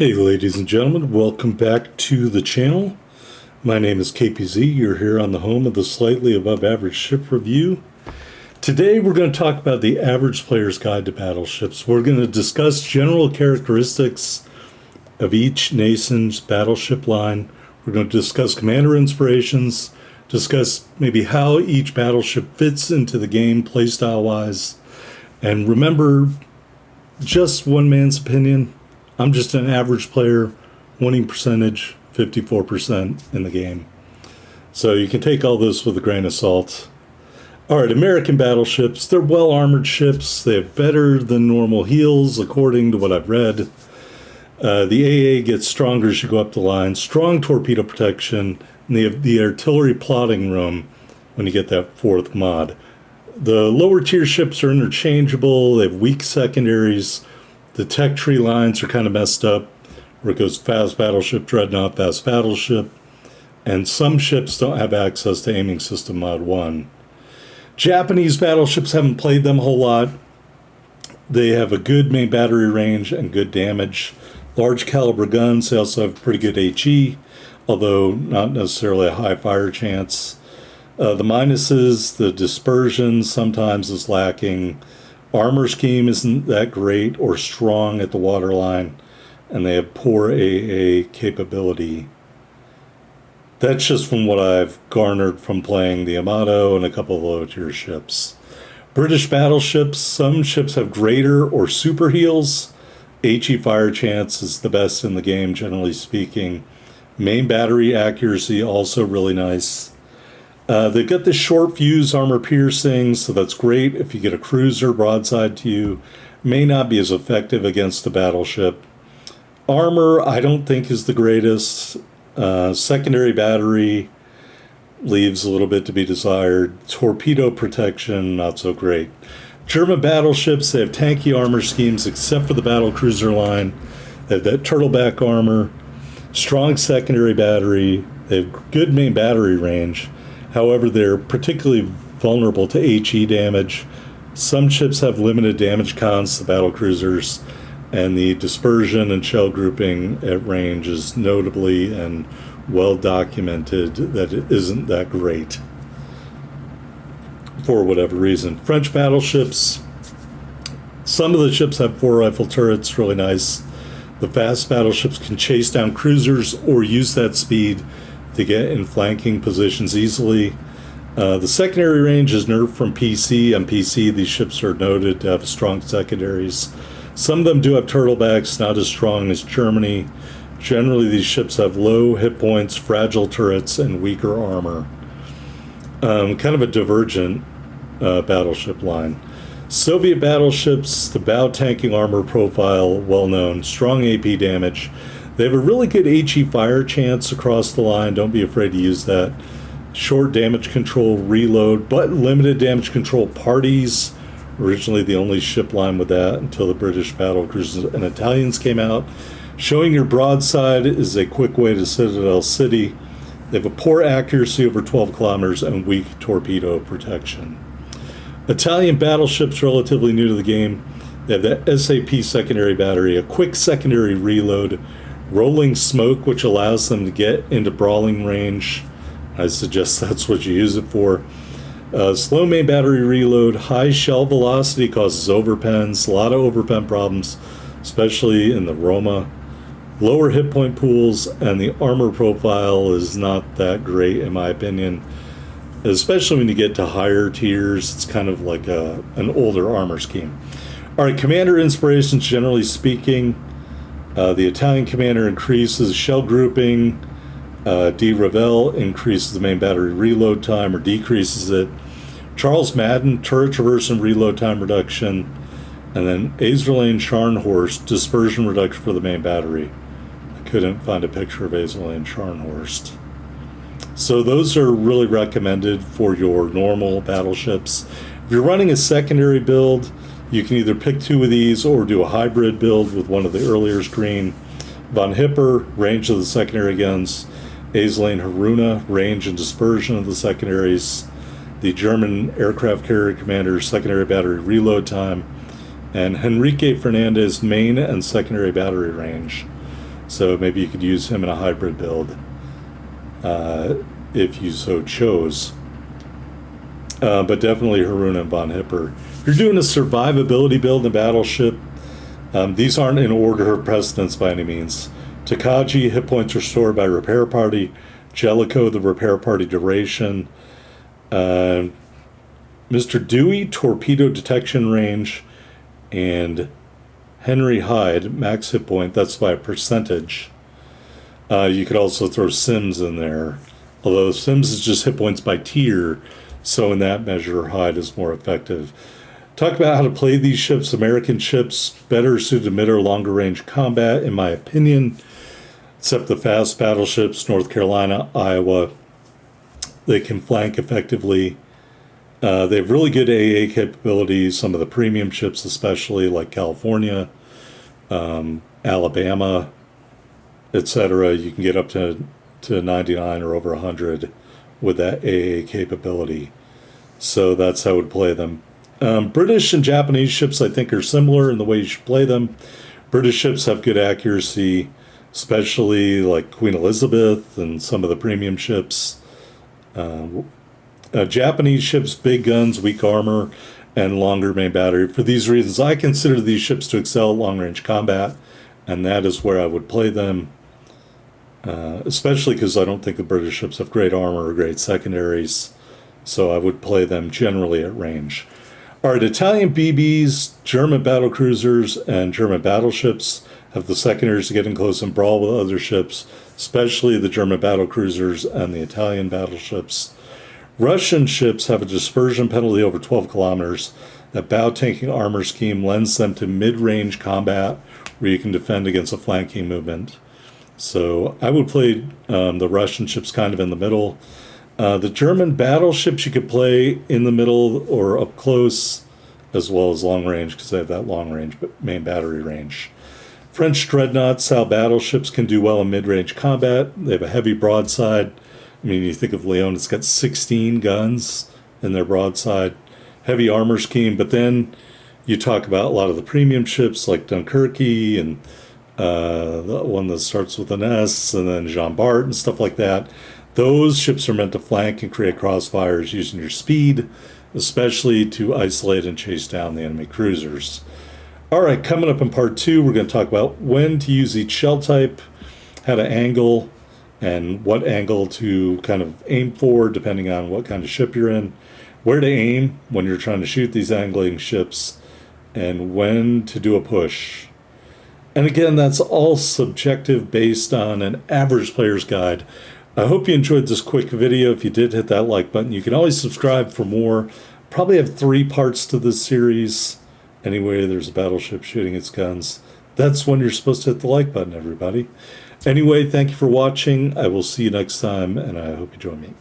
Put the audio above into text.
Hey ladies and gentlemen, welcome back to the channel. My name is KPZ. You're here on the home of the Slightly Above Average Ship Review. Today we're going to talk about the Average Player's Guide to Battleships. We're going to discuss general characteristics of each nation's battleship line. We're going to discuss commander inspirations, discuss maybe how each battleship fits into the game playstyle wise. And remember, just one man's opinion. I'm just an average player, winning percentage 54% in the game. So you can take all this with a grain of salt. All right, American battleships, they're well-armored ships. They have better than normal heals, according to what I've read. The AA gets stronger as you go up the line. Strong torpedo protection, and they have the artillery plotting room when you get that fourth mod. The lower tier ships are interchangeable. They have weak secondaries. The tech tree lines are kind of messed up, where it goes fast battleship, dreadnought, fast battleship, and some ships don't have access to aiming system mod 1. Japanese battleships, haven't played them a whole lot. They have a good main battery range and good damage. Large caliber guns, they also have pretty good HE, although not necessarily a high fire chance. The minuses, the dispersion sometimes is lacking. Armor scheme isn't that great or strong at the waterline, and they have poor AA capability. That's just from what I've garnered from playing the Amato and a couple of low-tier ships. British battleships, some ships have greater or super heals. HE fire chance is the best in the game, generally speaking. Main battery accuracy, also really nice. They've got the short fuse armor piercing, so that's great if you get a cruiser broadside to you. May not be as effective against a battleship. Armor, I don't think is the greatest. Secondary battery leaves a little bit to be desired. Torpedo protection, not so great. German battleships, they have tanky armor schemes except for the battle cruiser line. They have that turtleback armor, strong secondary battery. They have good main battery range. However, they're particularly vulnerable to HE damage. Some ships have limited damage cons to battle cruisers, and the dispersion and shell grouping at range is notably and well documented that it isn't that great for whatever reason. French battleships, some of the ships have 4 rifle turrets, really nice. The fast battleships can chase down cruisers or use that speed to get in flanking positions easily. The secondary range is nerfed from PC. On PC, these ships are noted to have strong secondaries. Some of them do have turtlebacks, not as strong as Germany. Generally, these ships have low hit points, fragile turrets, and weaker armor. Kind of a divergent battleship line. Soviet battleships, the bow tanking armor profile, well known, strong AP damage. They have a really good HE fire chance across the line. Don't be afraid to use that. Short damage control reload, but limited damage control parties. Originally the only ship line with that until the British battle cruisers and Italians came out. Showing your broadside is a quick way to Citadel City. They have a poor accuracy over 12 kilometers and weak torpedo protection. Italian battleships, relatively new to the game. They have the SAP secondary battery, a quick secondary reload, rolling smoke, which allows them to get into brawling range. I suggest that's what you use it for. Slow main battery reload, high shell velocity causes overpens, a lot of overpen problems, especially in the Roma. Lower hit point pools, and the armor profile is not that great in my opinion. Especially when you get to higher tiers, it's kind of like an older armor scheme. All right, commander inspirations, generally speaking. The Italian commander increases shell grouping. D. Ravel increases the main battery reload time or decreases it. Charles Madden, turret traverse and reload time reduction. And then Azerlane Scharnhorst, dispersion reduction for the main battery. I couldn't find a picture of Azerlane Scharnhorst. So those are really recommended for your normal battleships. If you're running a secondary build, you can either pick 2 of these or do a hybrid build with one of the earlier screen. Von Hipper, range of the secondary guns. Azerlane Haruna, range and dispersion of the secondaries. The German aircraft carrier commander, secondary battery reload time. And Henrique Fernandez, main and secondary battery range. So maybe you could use him in a hybrid build if you so chose. But definitely Harun and Von Hipper. If you're doing a survivability build in Battleship, these aren't in order of precedence by any means. Takagi, hit points restored by repair party. Jellicoe, the repair party duration. Mr. Dewey, torpedo detection range. And Henry Hyde, max hit point, that's by a percentage. You could also throw Sims in there. Although Sims is just hit points by tier, so in that measure, Hyde is more effective. Talk about how to play these ships. American ships, better suited to mid or longer range combat, in my opinion, except the fast battleships, North Carolina, Iowa. They can flank effectively. They have really good AA capabilities, some of the premium ships especially, like California, Alabama, etc. You can get up to 99 or over 100 with that AA capability. So that's how I would play them. British and Japanese ships, I think, are similar in the way you should play them. British ships have good accuracy, especially like Queen Elizabeth and some of the premium ships. Japanese ships, big guns, weak armor, and longer main battery. For these reasons, I consider these ships to excel at long-range combat, and that is where I would play them, especially because I don't think the British ships have great armor or great secondaries, so I would play them generally at range. All right, Italian BBs, German battlecruisers, and German battleships have the secondaries to get in close and brawl with other ships, especially the German battlecruisers and the Italian battleships. Russian ships have a dispersion penalty over 12 kilometers. That bow tanking armor scheme lends them to mid-range combat where you can defend against a flanking movement. So I would play the Russian ships kind of in the middle. The German battleships you could play in the middle or up close, as well as long range, because they have that long range main battery range. French dreadnought style battleships can do well in mid-range combat. They have a heavy broadside. I mean, you think of Leon, it's got 16 guns in their broadside, heavy armor scheme, but then you talk about a lot of the premium ships like Dunkirk and the one that starts with an S, and then Jean Bart and stuff like that. Those ships are meant to flank and create crossfires using your speed, especially to isolate and chase down the enemy cruisers. All right, coming up in part 2, we're going to talk about when to use each shell type, how to angle, and what angle to kind of aim for depending on what kind of ship you're in, where to aim when you're trying to shoot these angling ships, and when to do a push. And again, that's all subjective based on an average player's guide. I hope you enjoyed this quick video. If you did, hit that like button. You can always subscribe for more. Probably have 3 parts to this series. Anyway, there's a battleship shooting its guns. That's when you're supposed to hit the like button, everybody. Anyway, thank you for watching. I will see you next time, and I hope you join me.